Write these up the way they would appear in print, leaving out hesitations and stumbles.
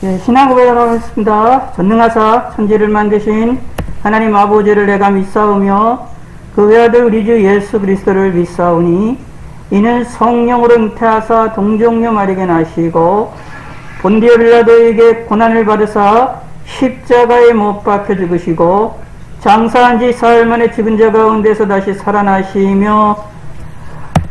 예, 신앙 고백하러 하겠습니다. 전능하사 천지를 만드신 하나님 아버지를 내가 믿사오며 그 외아들 우리 주 예수 그리스도를 믿사오니 이는 성령으로 잉태하사 동정녀 마리아에게 나시고 본디오 빌라도에게 고난을 받으사 십자가에 못 박혀 죽으시고 장사한 지 사흘 만에 죽은 자 가운데서 다시 살아나시며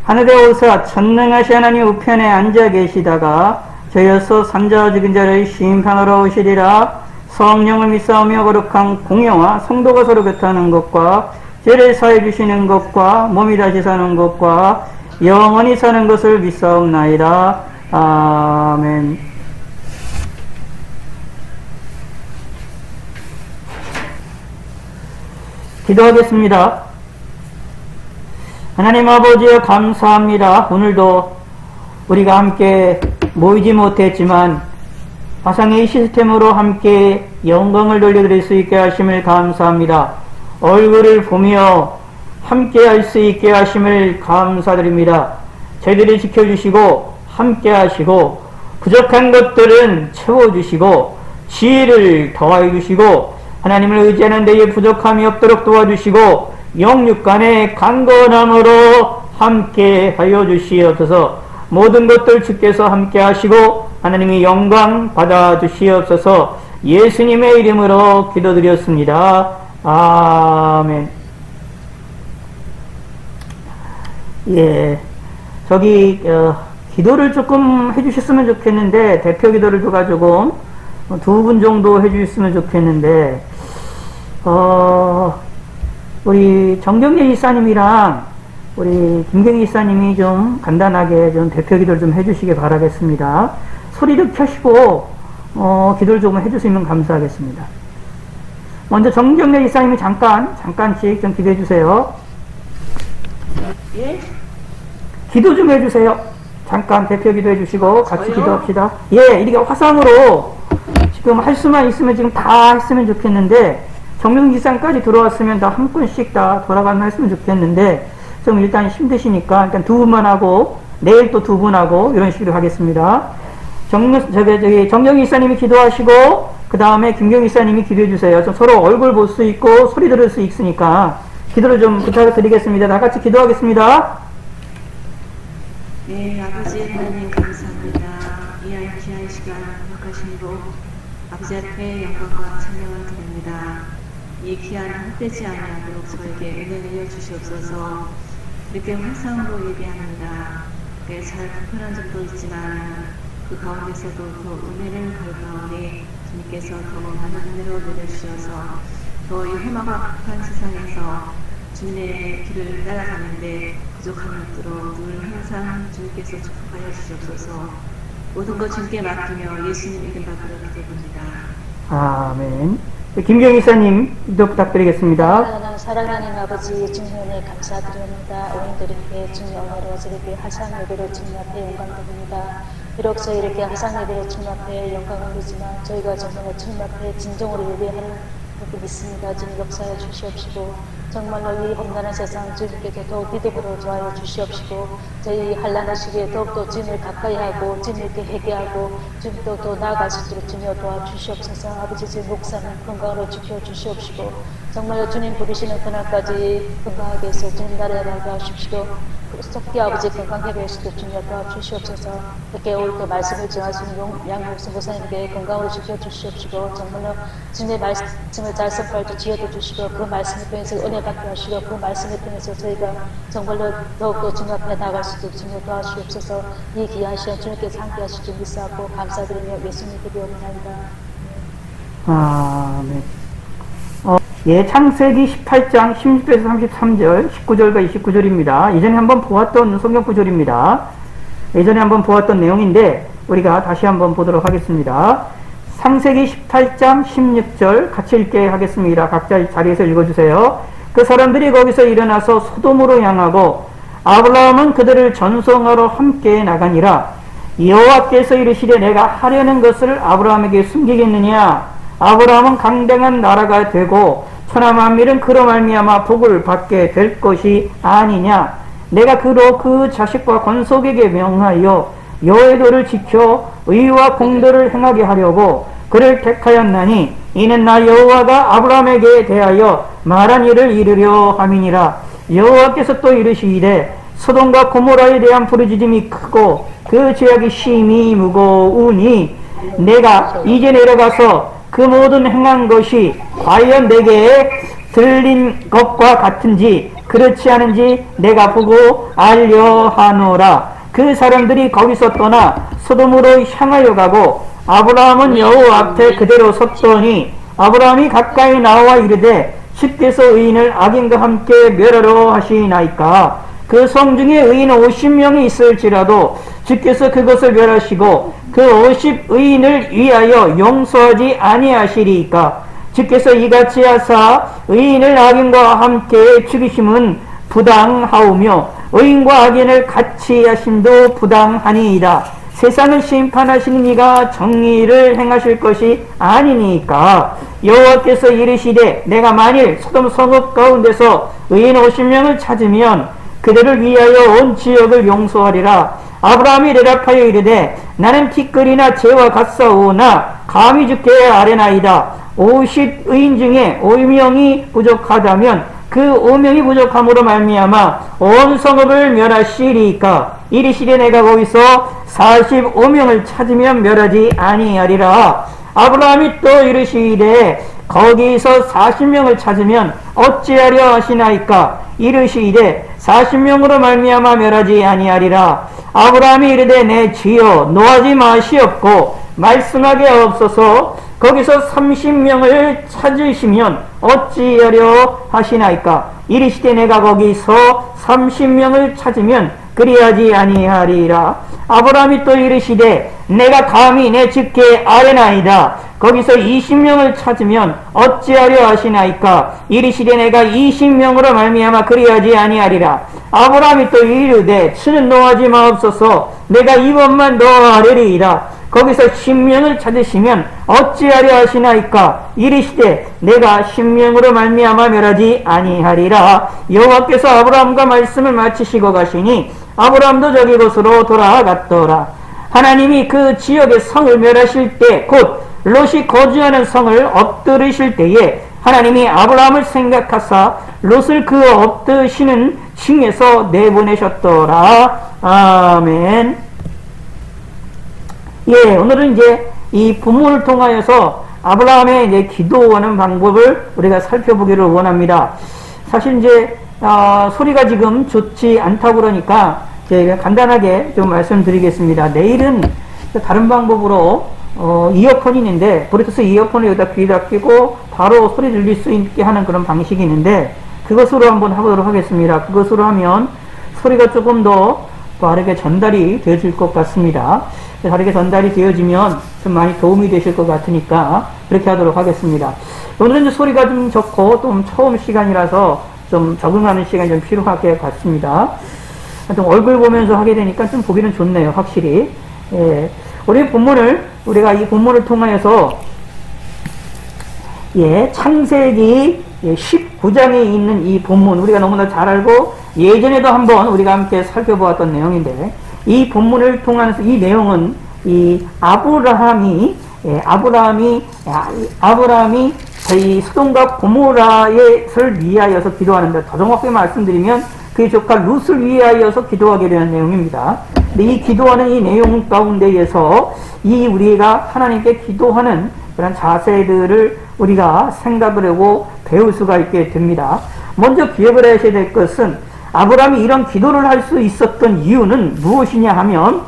하늘에 오사 전능하신 하나님 우편에 앉아 계시다가 저여서 산자와 죽은 자를 심판하러 오시리라. 성령을 믿사오며 거룩한 공예와 성도가 서로 교통하는 것과 죄를 사해 주시는 것과 몸이 다시 사는 것과 영원히 사는 것을 믿사옵나이다. 아멘. 기도하겠습니다. 하나님 아버지여 감사합니다. 오늘도 우리가 함께 모이지 못했지만 화상의 시스템으로 함께 영광을 돌려드릴 수 있게 하심을 감사합니다. 얼굴을 보며 함께 할 수 있게 하심을 감사드립니다. 저희들을 지켜주시고 함께 하시고 부족한 것들은 채워주시고 지혜를 더하여 주시고 하나님을 의지하는 데에 부족함이 없도록 도와주시고 영육간의 강건함으로 함께 하여 주시옵소서. 모든 것들 주께서 함께 하시고 하나님이 영광 받아 주시옵소서. 예수님의 이름으로 기도드렸습니다. 아멘. 예, 기도를 조금 해주셨으면 좋겠는데, 대표 기도를 누가 조금 두 분 정도 해주셨으면 좋겠는데, 우리 정경래 이사님이랑 우리 김경희 이사님이 좀 간단하게 좀 대표 기도를 좀 해주시기 바라겠습니다. 소리를 켜시고 기도를 조금 해주시면 감사하겠습니다. 먼저 정경래 이사님이 잠깐씩 좀 기도해 주세요. 예? 기도 좀 해주세요. 잠깐 대표 기도해 주시고 같이 저요? 기도합시다. 예, 이렇게 화상으로 지금 할 수만 있으면 지금 다 했으면 좋겠는데 정경 이사님까지 들어왔으면 다 한 분씩 다 돌아가면 했으면 좋겠는데 좀 일단 힘드시니까 일단 두 분만 하고 내일 또 두 분 하고 이런 식으로 하겠습니다. 정경희 이사님이 기도하시고 그 다음에 김경희 이사님이 기도해 주세요. 좀 서로 얼굴 볼 수 있고 소리 들을 수 있으니까 기도를 좀 부탁드리겠습니다. 다 같이 기도하겠습니다. 네, 아버지 하나님 감사합니다. 이 귀한 시간 허락하시고 아버지 앞에 영광과 찬양을 드립니다. 이 귀한 헛되지 아니하도록 저에게 은혜를 내려주시옵소서. 이렇게 화상으로 예배합니다. 잘 불편한 점도 있지만 그 가운데서도 더 은혜를 걸어오니 주님께서 더 많은 은혜로 내려주셔서 더 이 험하고 악한 세상에서 주님의 길을 따라가는데 부족함이 없도록 늘 항상 주님께서 축복하여 주시옵소서. 모든 것 주님께 맡기며 예수님 이름 받들어 기도합니다. 아멘. 김경희 이사님 기도 부탁드리겠습니다. 사랑하는 아버지 주님에 감사드립니다. 오늘도 이렇게 주님 영어로 이렇게 화상 예배로 주님 앞에 영광드립니다. 비록 저희 이렇게 화상 예배로 주님 앞에 영광을 드리지만 저희가 정말 주님 앞에 진정으로 예배하는 그렇게 믿습니다. 주님 역사해 주시옵시고 정말로 이 험난한 세상 주님께서 더욱 믿음으로 도와여 주시옵시고 저희 한란한 시기에 더욱더 주님을 가까이 하고 주님께 회개하고 주님도 더 나아갈 수 있도록 주님 도와주시옵소서. 아버지 주님 목사님 건강으로 지켜주시옵시고 정말로 주님 부르시는 그날까지 건강하게 해서 주님 나라에 나게 하십시오. 속기 아버지 건강하게 하시도록 주님 도와주시옵소서. 이렇게 오늘도 말씀을 전하시는 양목수 목사님께 건강으로 지켜주시옵시고 정말로 주님의 말씀을 잘 선포할 때 지어도 주시고 그 말씀을 통해서 은혜 받게 하시고 그 말씀을 통해서 저희가 정말로 더욱더 주님 앞에 나갈 수 있도록 주님 도와주시옵소서. 이 귀한 시간 주님께서 함께 하실 줄 믿사하고 감사드리며 예수님 기도합니다. 아멘. 예, 창세기 18장 16절에서 33절, 19절과 29절입니다. 예전에 한번 보았던 성경 구절입니다. 예전에 한번 보았던 내용인데 우리가 다시 한번 보도록 하겠습니다. 창세기 18장 16절 같이 읽게 하겠습니다. 각자 자리에서 읽어주세요. 그 사람들이 거기서 일어나서 소돔으로 향하고 아브라함은 그들을 전송하러 함께 나가니라. 여호와께서 이르시되 내가 하려는 것을 아브라함에게 숨기겠느냐. 아브라함은 강대한 나라가 되고 천하 만민은 그로 말미암아 복을 받게 될 것이 아니냐. 내가 그로 그 자식과 건속에게 명하여 여호와의 도를 지켜 의와 공도를 행하게 하려고 그를 택하였나니 이는 나 여호와가 아브라함에게 대하여 말한 일을 이루려 함이니라. 여호와께서 또 이르시되 소돔과 고모라에 대한 부르짖음이 크고 그 죄악이 심히 무거우니 내가 이제 내려가서 그 모든 행한 것이 과연 내게 들린 것과 같은지 그렇지 않은지 내가 보고 알려 하노라. 그 사람들이 거기서 떠나 소돔으로 향하여 가고 아브라함은 여호와 앞에 그대로 섰더니 아브라함이 가까이 나와 이르되 주께서 의인을 악인과 함께 멸하러 하시나이까. 그 성 중에 의인 50명이 있을지라도 주께서 그것을 멸하시고 그 50의인을 위하여 용서하지 아니하시리이까. 주께서 이같이 하사 의인을 악인과 함께 죽이심은 부당하오며 의인과 악인을 같이 하심도 부당하니이다. 세상을 심판하시는 이가 정의를 행하실 것이 아니니까. 여호와께서 이르시되 내가 만일 소돔 성읍 가운데서 의인 50명을 찾으면 그들을 위하여 온 지역을 용서하리라. 아브라함이 대답하여 이르되 나는 티끌이나 재와 같사오나 감히 주께 아뢰나이다. 50의인 중에 5명이 부족하다면 그 5명이 부족함으로 말미암아 온 성읍을 멸하시리이까. 이르시되 내가 거기서 45명을 찾으면 멸하지 아니하리라. 아브라함이 또 이르시되 거기서 40명을 찾으면 어찌하려 하시나이까. 이르시되 40명으로 말미암아 멸하지 아니하리라. 아브라함이 이르되 내 주여 노하지 마시옵고 말씀하게 없어서 거기서 30명을 찾으시면 어찌하려 하시나이까. 이르시되 내가 거기서 30명을 찾으면 그리하지 아니하리라. 아브라함이 또 이르시되 내가 감히 내 주께 아뢰나이다. 거기서 20명을 찾으면 어찌하려 하시나이까. 이르시되 내가 20명으로 말미암아 그리하지 아니하리라. 아브라함이 또 이르되 주는 노하지 마옵소서. 내가 이번만 노하리이다. 거기서 10명을 찾으시면 어찌하려 하시나이까. 이르시되 내가 10명으로 말미암아 멸하지 아니하리라. 여호와께서 아브라함과 말씀을 마치시고 가시니 아브라함도 저기 곳으로 돌아갔더라. 하나님이 그 지역의 성을 멸하실 때 곧 롯이 거주하는 성을 엎드리실 때에 하나님이 아브라함을 생각하사 롯을 그 엎드시는 층에서 내보내셨더라. 아멘. 예, 오늘은 이제 이 본문을 통하여서 아브라함의 이제 기도하는 방법을 우리가 살펴보기를 원합니다. 사실 이제 소리가 지금 좋지 않다고 그러니까 제가 간단하게 좀 말씀드리겠습니다. 내일은 다른 방법으로 이어폰이 있는데 블루투스 이어폰을 여기다 귀에다 끼고 바로 소리 들릴 수 있게 하는 그런 방식이 있는데 그것으로 한번 해보도록 하겠습니다. 그것으로 하면 소리가 조금 더 빠르게 전달이 되어질 것 같습니다. 다르게 전달이 되어지면 좀 많이 도움이 되실 것 같으니까 그렇게 하도록 하겠습니다. 오늘은 이제 소리가 좀 좋고 좀 처음 시간이라서 좀 적응하는 시간이 좀 필요할 것 같습니다. 좀 얼굴 보면서 하게 되니까 좀 보기는 좋네요, 확실히. 예. 우리가 이 본문을 통하여서 창세기 19장에 있는 이 본문 우리가 너무나 잘 알고 예전에도 한번 우리가 함께 살펴보았던 내용인데 이 본문을 통해서 이 내용은 이 아브라함이 이 소돔과 고모라를 위하여서 기도하는데 더 정확하게 말씀드리면 그의 조카 룻을 위하여서 기도하게 되는 내용입니다. 근데 이 기도하는 이 내용 가운데에서 우리가 하나님께 기도하는 그런 자세들을 우리가 생각을 하고 배울 수가 있게 됩니다. 먼저 기억을 하셔야 될 것은 아브라함이 이런 기도를 할 수 있었던 이유는 무엇이냐 하면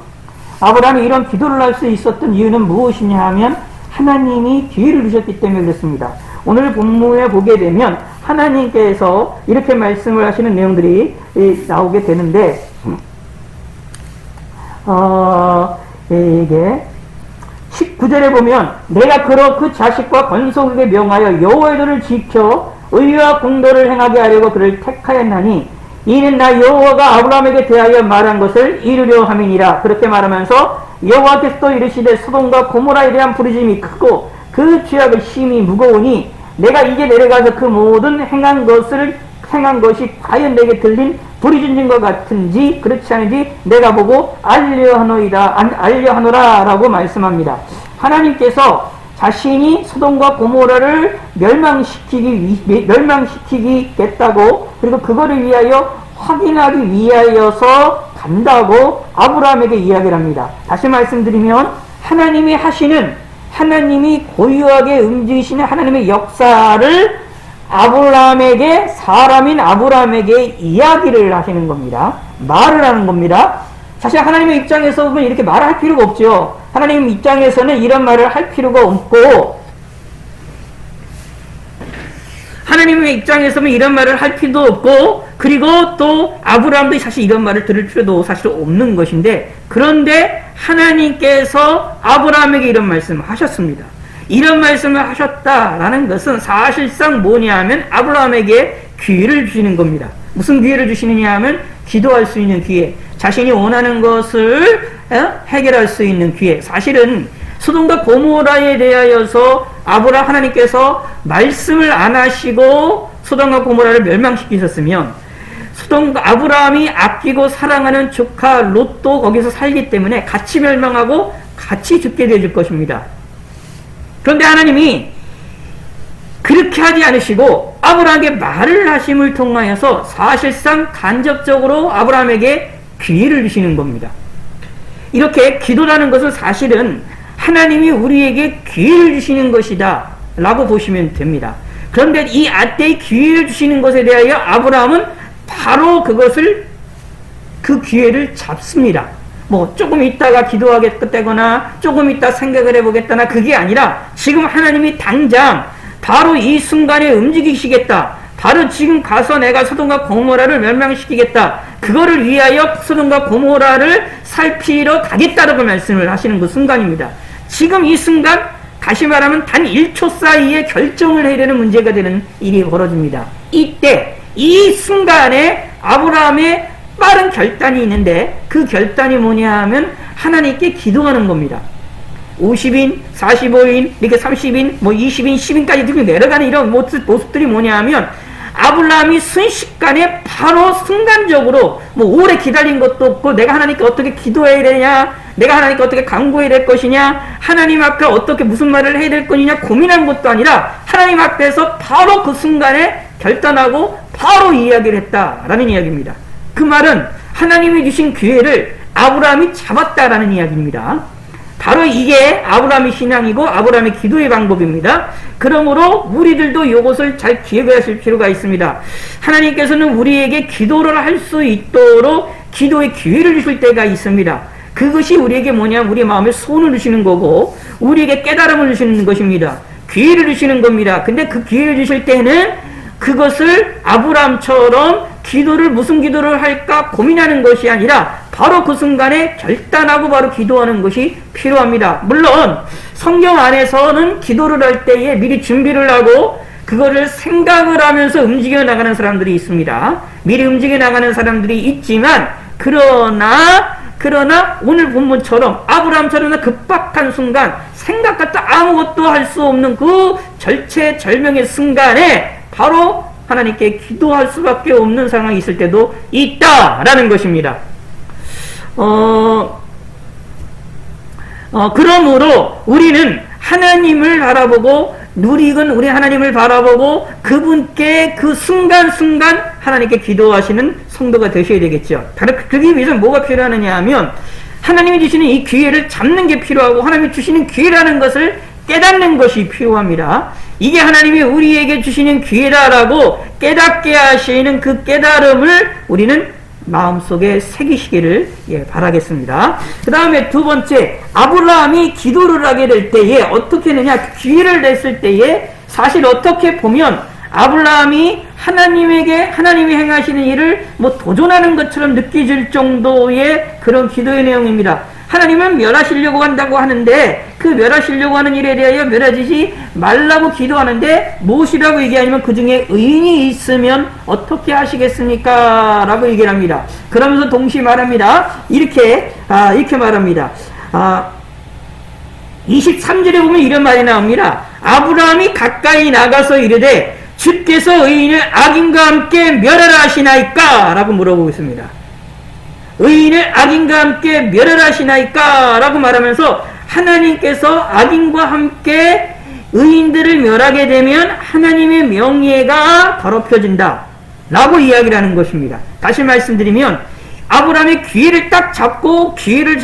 하나님이 기회를 주셨기 때문에 그렇습니다. 오늘 본문에 보게 되면 하나님께서 이렇게 말씀을 하시는 내용들이 나오게 되는데 이게 19절에 보면 내가 그 자식과 권속에게 명하여 여호와의 도를 지켜 의와 공도를 행하게 하려고 그를 택하였나니 이는 나 여호와가 아브라함에게 대하여 말한 것을 이루려 함이니라. 그렇게 말하면서 여호와께서 또 이르시되 소돔과 고모라에 대한 부르짖음이 크고 그 죄악의 심이 무거우니 내가 이제 내려가서 그 모든 행한 것이 과연 내게 들린 불이 진 것 같은지 그렇지 않은지 내가 보고 알려하노라 라고 말씀합니다. 하나님께서 자신이 소돔과 고모라를 멸망시키겠다고, 그리고 그거를 위하여 확인하기 위하여서 간다고 아브라함에게 이야기를 합니다. 다시 말씀드리면 하나님이 고유하게 움직이시는 하나님의 역사를 사람인 아브라함에게 이야기를 하시는 겁니다. 말을 하는 겁니다. 사실 하나님의 입장에서 보면 이렇게 말할 필요가 없죠. 하나님 입장에서는 이런 말을 할 필요가 없고, 하나님의 입장에서는 이런 말을 할 필요도 없고, 그리고 또 아브라함도 사실 이런 말을 들을 필요도 사실 없는 것인데, 그런데 하나님께서 아브라함에게 이런 말씀을 하셨습니다. 이런 말씀을 하셨다라는 것은 사실상 뭐냐면 아브라함에게 기회를 주시는 겁니다. 무슨 기회를 주시느냐 하면 기도할 수 있는 기회, 자신이 원하는 것을 해결할 수 있는 기회. 사실은 소돔과 고모라에 대하여서 하나님께서 말씀을 안 하시고 소돔과 고모라를 멸망시키셨으면 아브라함이 아끼고 사랑하는 조카 롯도 거기서 살기 때문에 같이 멸망하고 같이 죽게 되어질 것입니다. 그런데 하나님이 그렇게 하지 않으시고 아브라함에게 말을 하심을 통하여서 사실상 간접적으로 아브라함에게 기회를 주시는 겁니다. 이렇게 기도라는 것은 사실은 하나님이 우리에게 기회를 주시는 것이다 라고 보시면 됩니다. 그런데 이 아때의 기회를 주시는 것에 대하여 아브라함은 바로 그 기회를 잡습니다. 조금 있다가 기도하겠다거나 조금 있다 생각을 해보겠다나 그게 아니라 지금 하나님이 당장 바로 이 순간에 움직이시겠다. 바로 지금 가서 내가 소돔과 고모라를 멸망시키겠다. 그거를 위하여 소돔과 고모라를 살피러 가겠다라고 말씀을 하시는 그 순간입니다. 지금 이 순간 다시 말하면 단 1초 사이에 결정을 해야 되는 문제가 되는 일이 벌어집니다. 이때 이 순간에 아브라함의 빠른 결단이 있는데 그 결단이 뭐냐 하면 하나님께 기도하는 겁니다. 50인, 45인, 이렇게 30인, 20인, 10인까지 내려가는 이런 모습들이 뭐냐 하면 아브라함이 순식간에 바로 순간적으로 오래 기다린 것도 없고 내가 하나님께 어떻게 기도해야 되냐, 내가 하나님께 어떻게 간구해야 될 것이냐, 하나님 앞에 어떻게 무슨 말을 해야 될 것이냐 고민한 것도 아니라 하나님 앞에서 바로 그 순간에 결단하고 바로 이야기를 했다라는 이야기입니다. 그 말은 하나님이 주신 기회를 아브라함이 잡았다라는 이야기입니다. 바로 이게 아브라함의 신앙이고 아브라함의 기도의 방법입니다. 그러므로 우리들도 이것을 잘 기억하실 필요가 있습니다. 하나님께서는 우리에게 기도를 할 수 있도록 기도의 기회를 주실 때가 있습니다. 그것이 우리에게 뭐냐, 우리 마음에 소원을 주시는 거고 우리에게 깨달음을 주시는 것입니다. 기회를 주시는 겁니다. 근데 그 기회를 주실 때는 그것을 아브라함처럼 무슨 기도를 할까 고민하는 것이 아니라 바로 그 순간에 결단하고 바로 기도하는 것이 필요합니다. 물론 성경 안에서는 기도를 할 때에 미리 준비를 하고 그거를 생각을 하면서 움직여 나가는 사람들이 있습니다. 미리 움직여 나가는 사람들이 있지만 그러나 오늘 본문처럼 아브라함처럼 급박한 순간 생각 같다 아무것도 할 수 없는 그 절체절명의 순간에 바로 하나님께 기도할 수밖에 없는 상황이 있을 때도 있다라는 것입니다. 그러므로 우리는 하나님을 바라보고 우리 하나님을 바라보고 그분께 그 순간순간 하나님께 기도하시는 성도가 되셔야 되겠죠. 그러기 위해서 뭐가 필요하느냐 하면 하나님이 주시는 이 기회를 잡는 게 필요하고 하나님이 주시는 기회라는 것을 깨닫는 것이 필요합니다. 이게 하나님이 우리에게 주시는 기회다라고 깨닫게 하시는 그 깨달음을 우리는 마음속에 새기시기를 바라겠습니다. 그 다음에 두 번째, 아브라함이 기도를 하게 될 때에 어떻게 했느냐, 기회를 냈을 때에 사실 어떻게 보면 아브라함이 하나님이 행하시는 일을 도전하는 것처럼 느껴질 정도의 그런 기도의 내용입니다. 하나님은 멸하시려고 한다고 하는데 그 멸하시려고 하는 일에 대하여 멸하지 말라고 기도하는데 무엇이라고 얘기하냐면 그 중에 의인이 있으면 어떻게 하시겠습니까? 라고 얘기를 합니다. 그러면서 동시에 말합니다. 이렇게 말합니다. 23절에 보면 이런 말이 나옵니다. 아브라함이 가까이 나가서 이르되 주께서 의인을 악인과 함께 멸하라 하시나이까? 라고 물어보고 있습니다. 의인을 악인과 함께 멸하라 하시나이까? 라고 말하면서 하나님께서 악인과 함께 의인들을 멸하게 되면 하나님의 명예가 더럽혀진다 라고 이야기를 하는 것입니다. 다시 말씀드리면 아브라함의 기회를 딱 잡고 기도를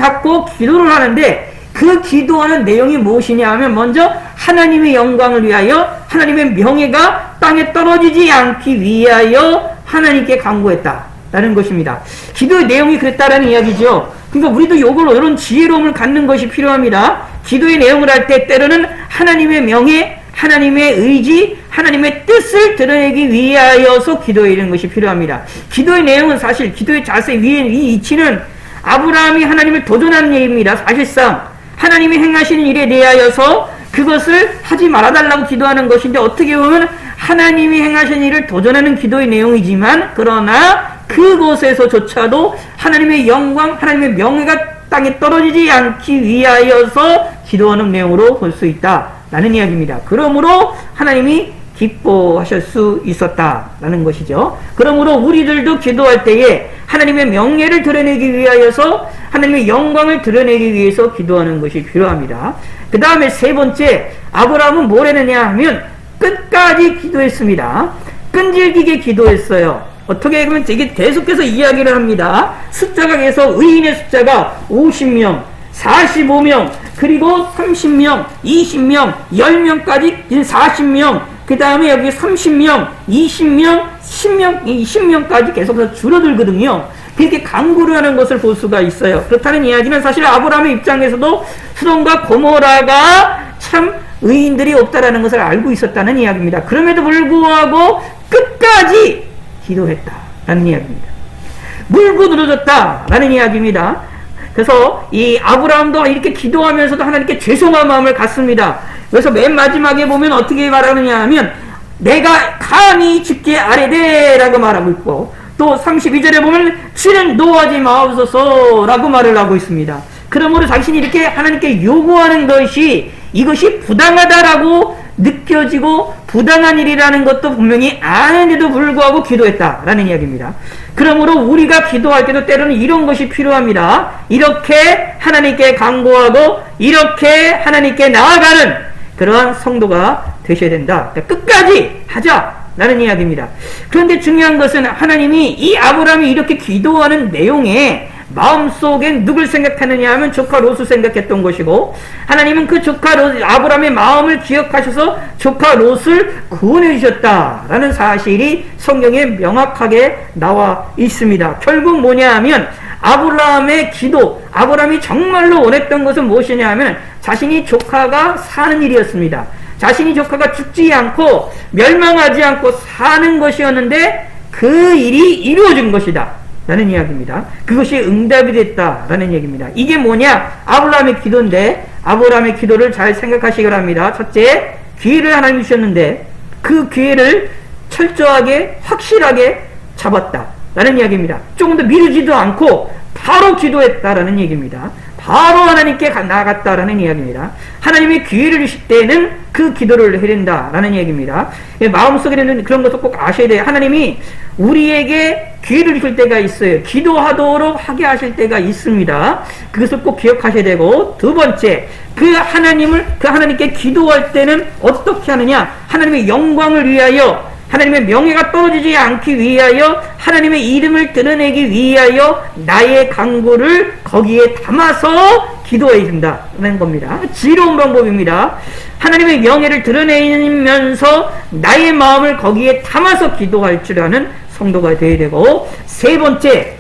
하는데 그 기도하는 내용이 무엇이냐 하면 먼저 하나님의 영광을 위하여 하나님의 명예가 땅에 떨어지지 않기 위하여 하나님께 간구했다 라는 것입니다. 기도의 내용이 그랬다라는 이야기죠. 그러니까 우리도 이런 지혜로움을 갖는 것이 필요합니다. 기도의 내용을 할 때 때로는 하나님의 명예, 하나님의 의지, 하나님의 뜻을 드러내기 위하여서 기도에 이르는 것이 필요합니다. 기도의 내용은 사실 기도의 자세 위에 이 이치는 아브라함이 하나님을 도전한 얘기입니다. 사실상 하나님이 행하시는 일에 대하여서 그것을 하지 말아달라고 기도하는 것인데 어떻게 보면 하나님이 행하신 일을 도전하는 기도의 내용이지만 그러나 그곳에서조차도 하나님의 영광, 하나님의 명예가 땅에 떨어지지 않기 위하여서 기도하는 내용으로 볼 수 있다라는 이야기입니다. 그러므로 하나님이 기뻐하실 수 있었다라는 것이죠. 그러므로 우리들도 기도할 때에 하나님의 명예를 드러내기 위하여서 하나님의 영광을 드러내기 위해서 기도하는 것이 필요합니다. 그 다음에 세 번째, 아브라함은 뭘 했느냐 하면 끝까지 기도했습니다. 끈질기게 기도했어요. 어떻게 하면 이게 계속해서 이야기를 합니다. 숫자가 계속 의인의 숫자가 50명, 45명, 그리고 30명, 20명, 10명까지 40명, 그 다음에 여기 30명, 20명, 10명, 20명까지 계속해서 줄어들거든요. 그렇게 강구를 하는 것을 볼 수가 있어요. 그렇다는 이야기는 사실 아브라함의 입장에서도 소돔과 고모라가 참 의인들이 없다라는 것을 알고 있었다는 이야기입니다. 그럼에도 불구하고 끝까지 기도했다라는 이야기입니다. 물고 늘어졌다라는 이야기입니다. 그래서 이 아브라함도 이렇게 기도하면서도 하나님께 죄송한 마음을 갖습니다. 그래서 맨 마지막에 보면 어떻게 말하느냐 하면 내가 감히 주께 아뢰되 라고 말하고 있고 또 32절에 보면 주는 노하지 마옵소서 라고 말을 하고 있습니다. 그러므로 자신이 이렇게 하나님께 요구하는 것이 이것이 부당하다라고 느껴지고 부당한 일이라는 것도 분명히 아는데도 불구하고 기도했다라는 이야기입니다. 그러므로 우리가 기도할 때도 때로는 이런 것이 필요합니다. 이렇게 하나님께 간구하고 이렇게 하나님께 나아가는 그러한 성도가 되셔야 된다. 그러니까 끝까지 하자라는 이야기입니다. 그런데 중요한 것은 하나님이 이 아브라함이 이렇게 기도하는 내용에 마음속엔 누굴 생각하느냐 하면 조카 롯을 생각했던 것이고 하나님은 그 조카 롯, 아브라함의 마음을 기억하셔서 조카 롯을 구원해 주셨다라는 사실이 성경에 명확하게 나와 있습니다. 결국 뭐냐 하면 아브라함의 기도, 아브라함이 정말로 원했던 것은 무엇이냐 하면 자신이 조카가 사는 일이었습니다. 자신이 조카가 죽지 않고 멸망하지 않고 사는 것이었는데 그 일이 이루어진 것이다 라는 이야기입니다. 그것이 응답이 됐다라는 얘기입니다. 이게 뭐냐? 아브라함의 기도인데 아브라함의 기도를 잘 생각하시기 바랍니다. 첫째, 기회를 하나님이 주셨는데 그 기회를 철저하게 확실하게 잡았다라는 이야기입니다. 조금 더 미루지도 않고 바로 기도했다라는 얘기입니다. 바로 하나님께 나아갔다라는 이야기입니다. 하나님의 기회를 주실 때는 그 기도를 해야 된다라는 얘기입니다. 마음속에는 그런 것도 꼭 아셔야 돼요. 하나님이 우리에게 기회를 주실 때가 있어요. 기도하도록 하게 하실 때가 있습니다. 그것을 꼭 기억하셔야 되고, 두 번째, 그 하나님께 기도할 때는 어떻게 하느냐? 하나님의 영광을 위하여, 하나님의 명예가 떨어지지 않기 위하여, 하나님의 이름을 드러내기 위하여 나의 간구를 거기에 담아서 기도해야 된다는 겁니다. 지혜로운 방법입니다. 하나님의 명예를 드러내면서 나의 마음을 거기에 담아서 기도할 줄 아는 성도가 되어야 되고, 세 번째,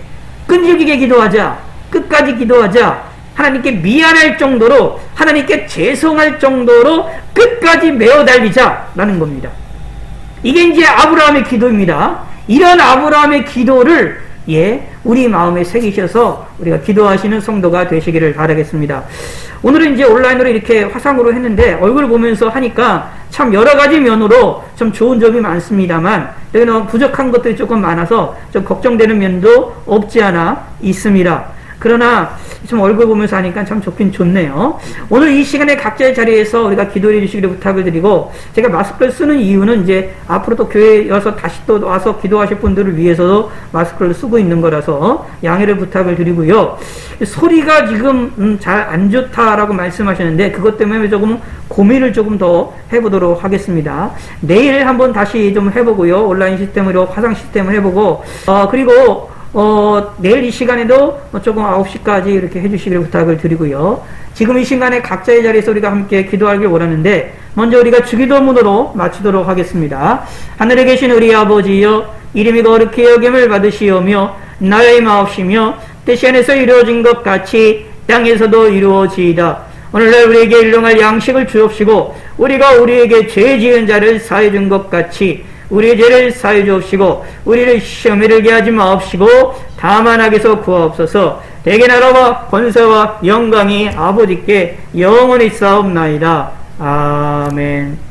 끈질기게 기도하자. 끝까지 기도하자. 하나님께 미안할 정도로, 하나님께 죄송할 정도로 끝까지 메어 달리자라는 겁니다. 이게 이제 아브라함의 기도입니다. 이런 아브라함의 기도를 우리 마음에 새기셔서 우리가 기도하시는 성도가 되시기를 바라겠습니다. 오늘은 이제 온라인으로 이렇게 화상으로 했는데 얼굴 보면서 하니까 참 여러 가지 면으로 좀 좋은 점이 많습니다만 여기는 부족한 것들이 조금 많아서 좀 걱정되는 면도 없지 않아 있습니다. 그러나 좀 얼굴 보면서 하니까 참 좋긴 좋네요. 오늘 이 시간에 각자의 자리에서 우리가 기도해 주시기를 부탁을 드리고, 제가 마스크를 쓰는 이유는 이제 앞으로 또 교회에 와서 다시 또 와서 기도하실 분들을 위해서도 마스크를 쓰고 있는 거라서 양해를 부탁을 드리고요. 소리가 지금 잘 안 좋다라고 말씀하셨는데, 그것 때문에 조금 고민을 조금 더 해보도록 하겠습니다. 내일 한번 다시 좀 해보고요. 온라인 시스템으로 화상 시스템을 해보고, 그리고 내일 이 시간에도 조금 9시까지 이렇게 해주시기를 부탁을 드리고요. 지금 이 시간에 각자의 자리에서 우리가 함께 기도하길 원하는데, 먼저 우리가 주기도문으로 마치도록 하겠습니다. 하늘에 계신 우리 아버지여, 이름이 거룩히 여김을 받으시오며 나의 마옵시며 뜻이 안에서 이루어진 것 같이 땅에서도 이루어지이다. 오늘날 우리에게 일용할 양식을 주옵시고, 우리가 우리에게 죄 지은 자를 사해 준 것 같이 우리의 죄를 사해 주옵시고, 우리를 시험에 들게 하지 마옵시고 다만 악에서 구하옵소서. 대개 나라와 권세와 영광이 아버지께 영원히 있사옵나이다. 아멘.